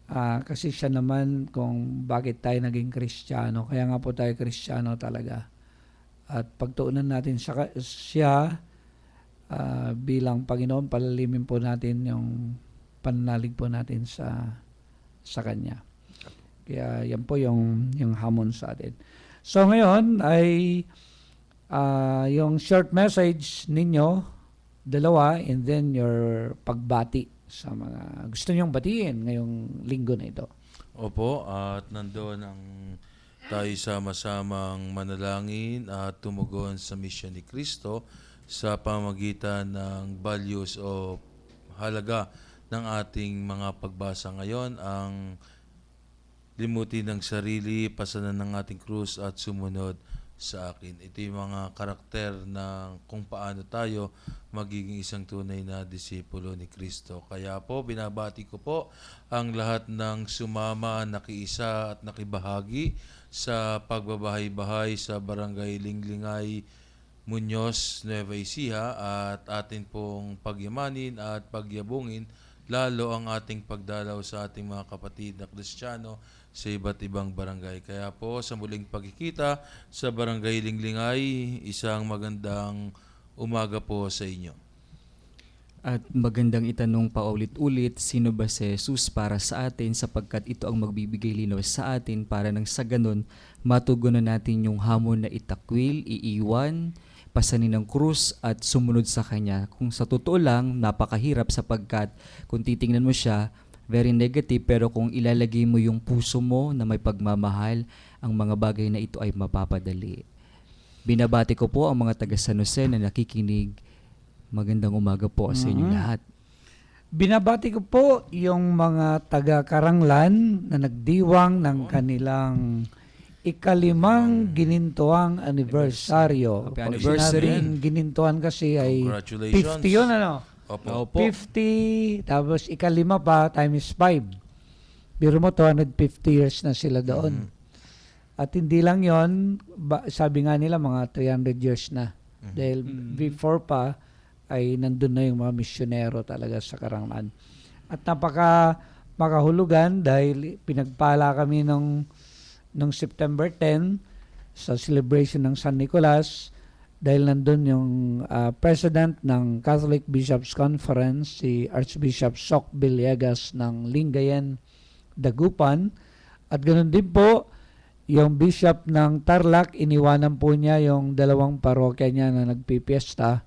Kasi siya naman kung bakit tayo naging Kristiyano. Kaya nga po tayo Kristiyano talaga. At pagtuunan natin siya bilang Panginoon, palalimin po natin yung pananalig po natin sa Kanya. Kaya yan po yung hamon sa atin. So ngayon ay yung short message ninyo, dalawa, and then your pagbati sa mga gusto niyong batiin ngayong linggo na ito. Opo, at nandoon ang tayo sama-samang manalangin at tumugon sa misyon ni Kristo sa pamagitan ng values o halaga ng ating mga pagbasa ngayon, ang limutin ng sarili, pasanan ng ating krus at sumunod sa akin. Ito yung mga karakter ng kung paano tayo magiging isang tunay na disipulo ni Kristo. Kaya po, binabati ko po ang lahat ng sumama, nakiisa at nakibahagi sa pagbabahay-bahay sa Barangay Linglingay, Muñoz, Nueva Ecija, at atin pong pagyamanin at pagyabungin lalo ang ating pagdalaw sa ating mga kapatid na Kristiyano sa iba't ibang barangay. Kaya po sa muling pagkikita sa Barangay Linglingay, isang magandang umaga po sa inyo. At magandang itanong pa ulit-ulit, sino ba si Jesus para sa atin, sapagkat ito ang magbibigay linaw sa atin para nang sa ganun matugunan natin yung hamon na itakwil, iiwan, pasanin ng krus at sumunod sa Kanya. Kung sa totoo lang, napakahirap sapagkat kung titingnan mo siya, very negative, pero kung ilalagay mo yung puso mo na may pagmamahal, ang mga bagay na ito ay mapapadali. Binabati ko po ang mga taga San Jose na nakikinig. Magandang umaga po sa inyong lahat. Binabati ko po yung mga taga Karanglan na nagdiwang ng kanilang ikalimang ginintuang anibersaryo. Happy Pag anniversary. sinabing ginintuan kasi ay Congratulations. 50 yun, ano? Opo. 50, tapos ikalima pa times 5. Biro mo, 250 years na sila doon. At hindi lang yon, sabi nga nila mga 300 years na. Dahil before pa, ay nandun na yung mga misyonero talaga sa Karanglan. At makahulugan dahil pinagpala kami nung September 10 sa celebration ng San Nicolas, dahil nandun yung president ng Catholic Bishops Conference, si Archbishop Soc Villegas ng Lingayen, Dagupan. At ganoon din po, yung bishop ng Tarlac, iniwanan po niya yung dalawang parokya niya na nagpipiesta,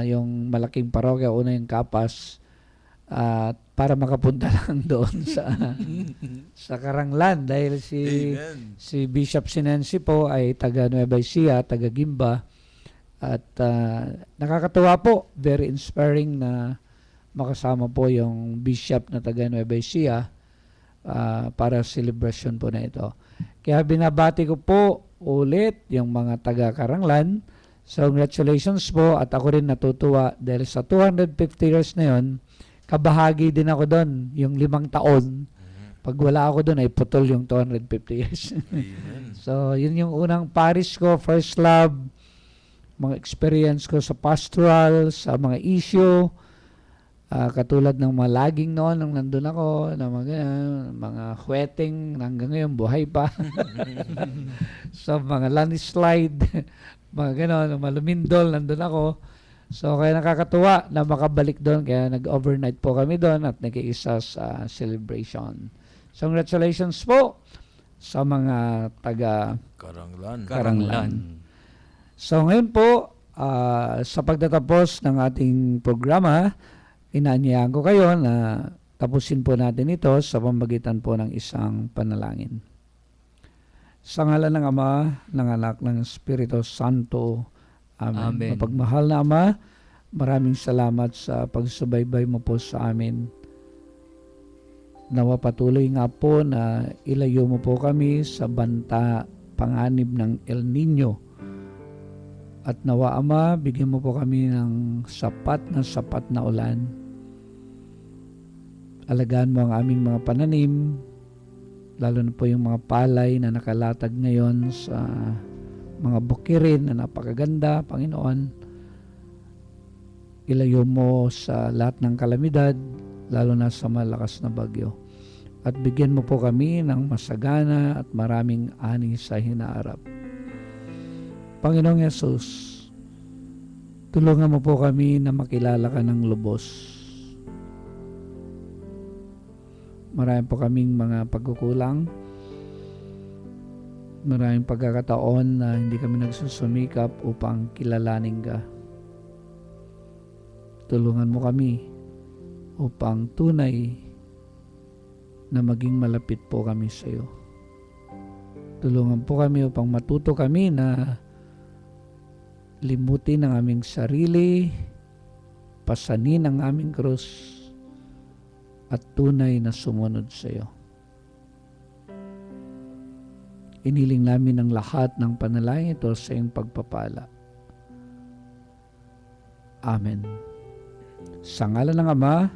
yung malaking parokya, una yung Kapas, para makapunta lang doon sa Karanglan, dahil si Bishop Sinensi po ay taga Nueva Ecija, taga Gimba, at nakakatuwa po, very inspiring na makasama po yung bishop na taga Nueva Ecija para celebration po na ito. Kaya binabati ko po ulit yung mga taga Karanglan. So congratulations po, at ako rin natutuwa dahil sa 250 years na yon, kabahagi din ako doon, yung 5 taon. Pag wala ako doon ay putol yung 250 years. So yun yung unang parish ko, first love, mga experience ko sa pastoral, sa mga issue, katulad ng mga laging noon nung nandun ako, na mga hweting hanggang ngayon buhay pa. So mga landslide, mga gano'n, mga lumindol, nandun ako. So kaya nakakatuwa na makabalik doon, kaya nag-overnight po kami doon at nag-iisa sa celebration. So congratulations po sa mga taga Karanglan. So ngayon po, sa pagtatapos ng ating programa, inaanyayahan ko kayo na tapusin po natin ito sa pamamagitan po ng isang panalangin. Sa ngalan ng Ama, ng Anak, ng Espiritu Santo. Amen. Amen. Mapagmahal na Ama, maraming salamat sa pagsubaybay mo po sa amin. Nawa patuloy nga po na ilayo mo po kami sa banta panganib ng El Nino. At nawa Ama, bigyan mo po kami ng sapat na ulan. Alagaan mo ang aming mga pananim, lalo na po yung mga palay na nakalatag ngayon sa mga bukirin na napakaganda, Panginoon. Ilayo mo sa lahat ng kalamidad, lalo na sa malakas na bagyo. At bigyan mo po kami ng masagana at maraming ani sa hinaharap. Panginoong Yesus, tulungan mo po kami na makilala ka ng lubos. Marami po kaming mga pagkukulang. Maraming pagkakataon na hindi kami nagsusumikap upang kilalanin ka. Tulungan mo kami upang tunay na maging malapit po kami sa iyo. Tulungan po kami upang matuto kami na limutin ang aming sarili, pasanin ang aming krus, at tunay na sumunod sa iyo. Iniling namin ang lahat ng panalangin ito sa iyong pagpapala. Amen. Sa ngalan ng Ama,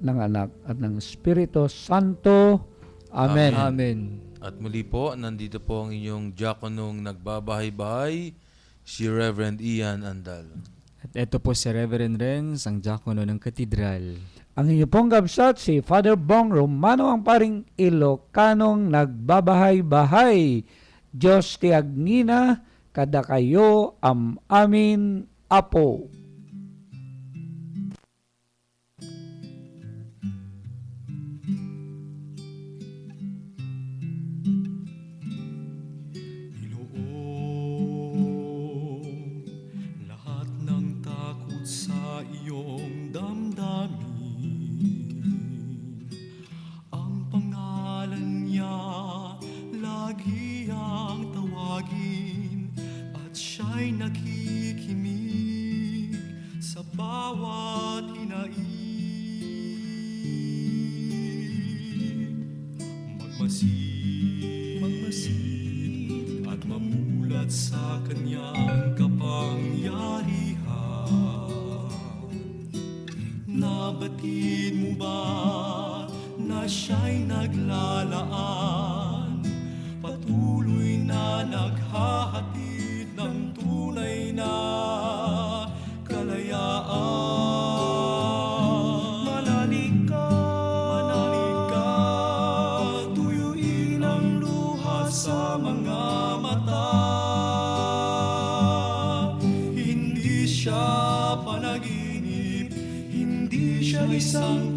ng Anak, at ng Espiritu Santo. Amen. Amen. At muli po, nandito po ang inyong diakonong nagbabahay-bahay, si Reverend Ian Andal. At ito po si Reverend Renz, ang diakono ng katedral. Ang inyo pong gabsat, si Father Bong Romano, ang paring Ilocanong nagbabahay-bahay. Diyos ti agnina, kada kayo amin apo. Inoong lahat ng takot sa iyong damdamin. Ang pangalan niya lagi ang tawagin at siya'y nakikinig sa bawat hinaing. Magmasid at mamulat sa kanyang kapangyarihan. Nabatid mo ba na siya'y naglalaan, patuloy na naghahatid ng tunay na kalayaan? Manalig ka, tuyuin ang luha sa mga mata. Hindi siya panaginip, hindi siya isang